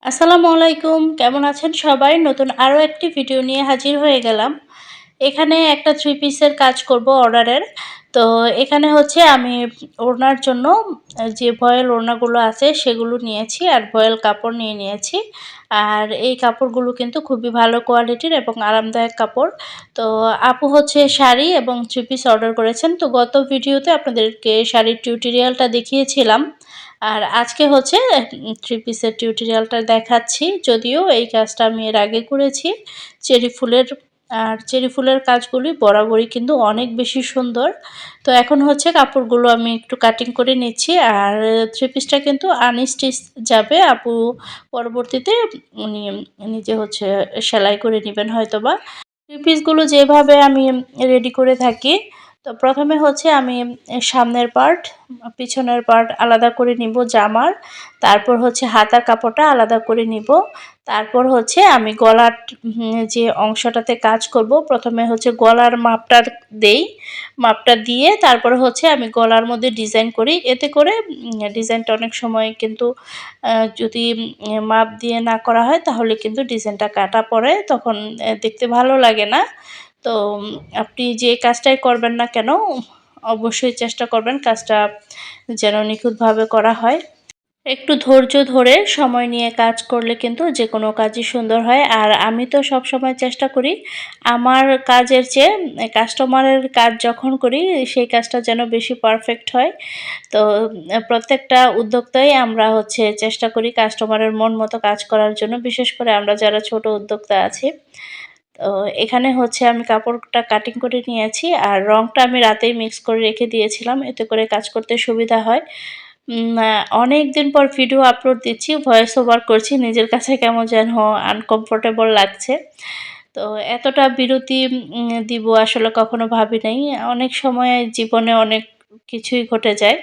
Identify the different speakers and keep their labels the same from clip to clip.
Speaker 1: আসসালামু আলাইকুম। কেমন আছেন সবাই? নতুন আরও একটি ভিডিও নিয়ে হাজির হয়ে গেলাম। এখানে একটা 3 পিসের কাজ করব অর্ডারের। তো এখানে হচ্ছে আমি ওড়নার জন্য যে ভয়েল ওড়নাগুলো আছে সেগুলো নিয়েছি আর ভয়েল কাপড় নিয়ে নিয়েছি। আর এই কাপড়গুলো কিন্তু খুবই ভালো কোয়ালিটির এবং আরামদায়ক কাপড়। তো আপু হচ্ছে শাড়ি এবং 3 পিস অর্ডার করেছেন। তো গত ভিডিওতে আপনাদেরকে শাড়ির টিউটোরিয়ালটা দেখিয়েছিলাম। আর আজকে হচ্ছে 3 পিসের টিউটোরিয়ালটা দেখাচ্ছি। যদিও এই কাজটা আমি এর আগে করেছি। চেরি ফুলের চেরি ফুলের কাজগুলি বরাবরই কিন্তু অনেক বেশি সুন্দর। তো এখন হচ্ছে কাপড়গুলো আমি একটু কাটিং করে নিচ্ছি। আর 3 পিসটা কিন্তু আনস্টিচ যাবে। আপু পরবর্তীতে উনি নিজে হচ্ছে সেলাই করে নিবেন হয়তোবা। 3 পিসগুলো যেভাবে আমি রেডি করে থাকি, তো প্রথমে হচ্ছে আমি সামনের পার্ট, পিছনের পার্ট আলাদা করে নিব জামার। তারপর হচ্ছে হাতার কাপড়টা আলাদা করে নিব। তারপর হচ্ছে আমি গলার যে অংশটাতে কাজ করব, প্রথমে হচ্ছে গলার মাপটা দেই। মাপটা দিয়ে তারপরে হচ্ছে আমি গলার মধ্যে ডিজাইন করি। এতে করে ডিজাইনটা অনেক সময় কিন্তু যদি মাপ দিয়ে না করা হয় তাহলে কিন্তু ডিজাইনটা কাটা পড়ে, তখন দেখতে ভালো লাগে না। তো আপনি যে কাজটাই করবেন না কেন অবশ্যই চেষ্টা করবেন কাজটা যেন নিখুঁতভাবে করা হয়। একটু ধৈর্য ধরে সময় নিয়ে কাজ করলে কিন্তু যেকোনো কাজই সুন্দর হয়। আর আমি তো সবসময় চেষ্টা করি আমার কাজের চেয়ে কাস্টমারের কাজ যখন করি সেই কাজটা যেন বেশি পারফেক্ট হয়। তো প্রত্যেকটা উদ্যোক্তাই আমরা হচ্ছে চেষ্টা করি কাস্টমারের মন মতো কাজ করার জন্য, বিশেষ করে আমরা যারা ছোট উদ্যোক্তা আছি। তো এখানে হচ্ছে আমি কাপড়টা কাটিং করে নিয়েছি আর রংটা আমি রাতেই মিক্স করে রেখে দিয়েছিলাম, এতে করে কাজ করতে সুবিধা হয়। অনেকদিন পর ভিডিও আপলোড দিচ্ছি, ভয়েস ওভার করছি। নিজের কাছে কেমন যেন আনকমফোর্টেবল লাগছে। তো এতটা বিরতি দিব আসলে কখনো ভাবি নাই। অনেক সময় জীবনে অনেক কিছুই ঘটে যায়।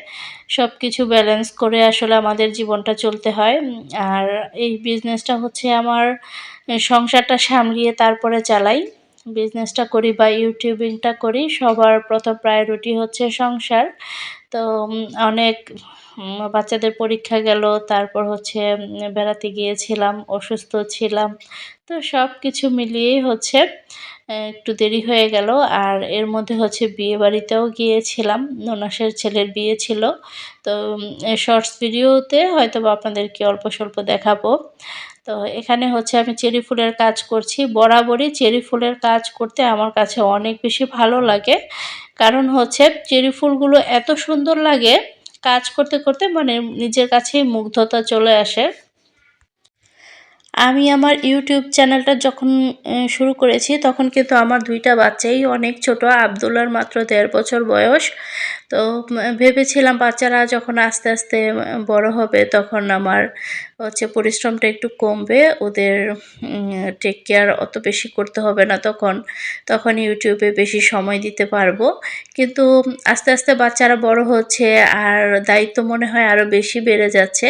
Speaker 1: সবকিছু ব্যালেন্স করে আসলে আমাদের জীবনটা চলতে হয়। আর এই বিজনেসটা হচ্ছে আমার সংসারটা সামলিয়ে তারপরে চালাই। বিজনেসটা করি বা ইউটিউবিংটা করি, সবার প্রথম প্রায়োরিটি হচ্ছে সংসার। তো অনেক বাচ্চাদের পরীক্ষা গেল, তারপর হচ্ছে বেড়াতে গিয়েছিলাম, অসুস্থ ছিলাম। তো সবকিছু মিলিয়েই হচ্ছে একটু দেরি হয়ে গেল। আর এর মধ্যে হচ্ছে বিয়েবাড়িতেও গিয়েছিলাম। ননাসের ছেলের বিয়ে ছিল। তো শর্টস ভিডিওতে হয়তোবা আপনাদেরকে অল্প-স্বল্প দেখাবো। তো এখানে হচ্ছে আমি চেরি ফুলের কাজ করছি। বরাবরই চেরি ফুলের কাজ করতে আমার কাছে অনেক বেশি ভালো লাগে। কারণ হচ্ছে চেরি ফুলগুলো এত সুন্দর লাগে, কাজ করতে, করতে মানে নিজের কাছেই মুগ্ধতা চলে আসে। আমি আমার ইউটিউব চ্যানেলটা যখন শুরু করেছি তখন কিন্তু আমার ২ টা বাচ্চাই অনেক ছোট। আব্দুল্লাহর মাত্র ১.৫ বছর বয়স। তো ভেবেছিলাম বাচ্চারা যখন আস্তে, আস্তে বড় হবে তখন আমার হচ্ছে পরিশ্রমটা একটু কমবে। ওদের টেক কেয়ার অত বেশি করতে হবে না তখন। তখন ইউটিউবে বেশি সময় দিতে পারবো। কিন্তু আস্তে, আস্তে বাচ্চারা বড় হচ্ছে আর দায়িত্ব মনে হয় আরো বেশি বেড়ে যাচ্ছে।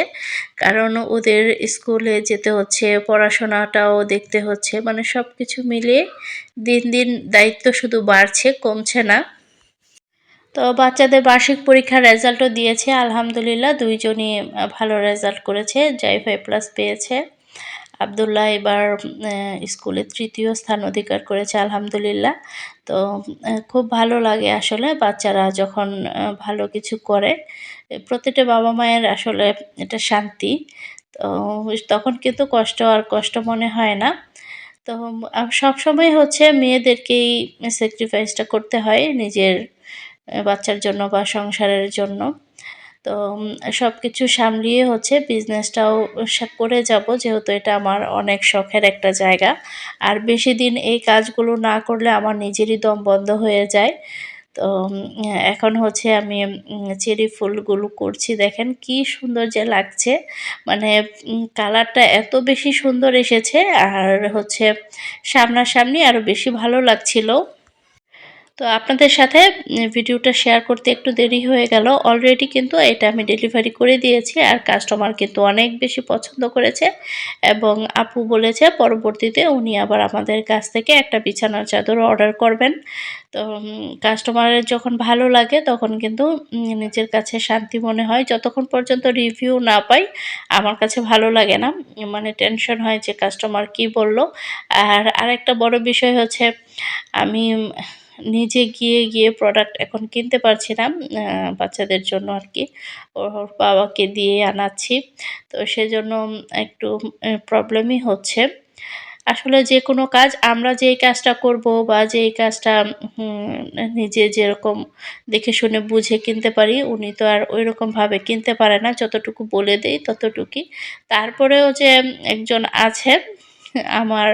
Speaker 1: কারণ ওদের স্কুলে যেতে হচ্ছে, পড়াশোনাটাও দেখতে হচ্ছে। মানে সবকিছু মিলিয়ে দিন, দিন দায়িত্ব শুধু বাড়ছে, কমছে না। তো বাচ্চাদের বার্ষিক পরীক্ষার রেজাল্টও দিয়েছে আলহামদুলিল্লাহ। ২ জনই ভালো রেজাল্ট করেছে। জাইফ A+ পেয়েছে। আব্দুল্লাহ এবার স্কুলে ৩য় স্থান অধিকার করেছে আলহামদুলিল্লাহ। তো খুব ভালো লাগে আসলে বাচ্চারা যখন ভালো কিছু করে। প্রতিটা বাবা-মায়ের আসলে এটা শান্তি। তো তখন কিন্তু কষ্ট আর কষ্ট মনে হয় না। তো সবসময় হচ্ছে মেয়েদেরকেই স্যাক্রিফাইসটা করতে হয় নিজের বাচ্চার জন্য বা সংসারের জন্য। তো সবকিছু সামলিয়ে হচ্ছে বিজনেসটাও করে যাব, যেহেতু এটা আমার অনেক শখের একটা জায়গা। আর বেশিদিন এই কাজগুলো না করলে আমার নিজেরই দম বন্ধ হয়ে যায়। তো এখন হচ্ছে আমি চেরি ফুলগুলো করছি। দেখেন কি সুন্দর যে লাগছে। মানে কালারটা এত বেশি সুন্দর এসেছে আর হচ্ছে সামনাসামনি আরো বেশি ভালো লাগছিল। তো আপনাদের সাথে ভিডিওটা শেয়ার করতে একটু দেরি হয়ে গেল। অলরেডি কিন্তু এটা আমি ডেলিভারি করে দিয়েছি আর কাস্টমার কিন্তু অনেক বেশি পছন্দ করেছে এবং আপু বলেছে পরবর্তীতে উনি আবার আমাদের কাছ থেকে একটা বিছানার চাদর অর্ডার করবেন। তো কাস্টমারের যখন ভালো লাগে তখন কিন্তু নিজের কাছে শান্তি মনে হয়। যতক্ষণ পর্যন্ত রিভিউ না পাই আমার কাছে ভালো লাগে না। মানে টেনশন হয় যে কাস্টমার কি বলল। আর আরেকটা বড় বিষয় হচ্ছে আমি নিজে গিয়ে প্রোডাক্ট এখন কিনতে পারছি না, বাচ্চাদের জন্য আর কি। ওর বাবাকে দিয়ে আনাচ্ছি। তো সেজন্য একটু প্রবলেমই হচ্ছে। আসলে যেকোনো কাজ আমরা যেই কাজটা করব বা যেই কাজটা হুম, নিজে যেরকম দেখে শুনে বুঝে কিনতে পারি, উনি তো আর ওইরকমভাবে কিনতে পারে না। যতটুকু বলে দেই ততটুকুই। তারপরেও যে একজন আছে আমার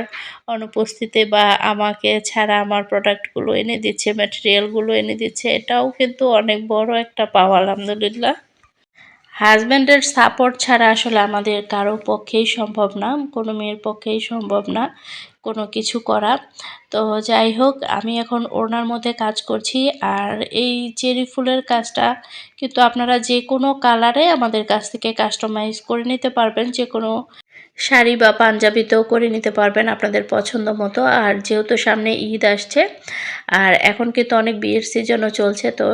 Speaker 1: অনুপস্থিতিতে বা আমাকে ছাড়া আমার প্রোডাক্টগুলো এনে দিচ্ছে, ম্যাটেরিয়ালগুলো এনে দিচ্ছে, এটাও কিন্তু অনেক বড় একটা পাওয়া আলহামদুলিল্লাহ। হাসব্যান্ডের সাপোর্ট ছাড়া আসলে আমাদের কারো পক্ষেই সম্ভব না, কোনো মেয়ের পক্ষেই সম্ভব না কোনো কিছু করা। তো যাই হোক, আমি এখন ওড়নার মধ্যে কাজ করছি। আর এই চেরি ফুলের কাজটা কিন্তু আপনারা যে কোনো কালারে আমাদের কাছ থেকে কাস্টমাইজ করে নিতে পারবেন। যে কোনো শাড়ি বা পাঞ্জাবিতেও করে নিতে পারবেন আপনাদের পছন্দ মতো। আর যেহেতু সামনে ঈদ আসছে আর এখন কিন্তু অনেক বিয়ের সিজনও চলছে, তো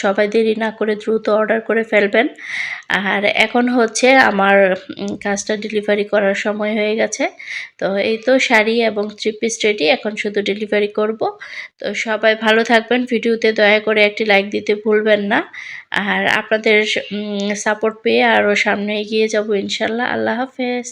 Speaker 1: সবাই দেরি না করে দ্রুত অর্ডার করে ফেলবেন। আর এখন হচ্ছে আমার কাজটা ডেলিভারি করার সময় হয়ে গেছে। তো এই তো শাড়ি এবং থ্রি পিস রেডি, এখন শুধু ডেলিভারি করব। তো সবাই ভালো থাকবেন, ভিডিওতে দয়া করে একটি লাইক দিতে ভুলবেন না। আর আপনাদের সাপোর্ট পেয়ে আরও সামনে এগিয়ে যাব ইনশাল্লাহ। আল্লাহ হাফেজ।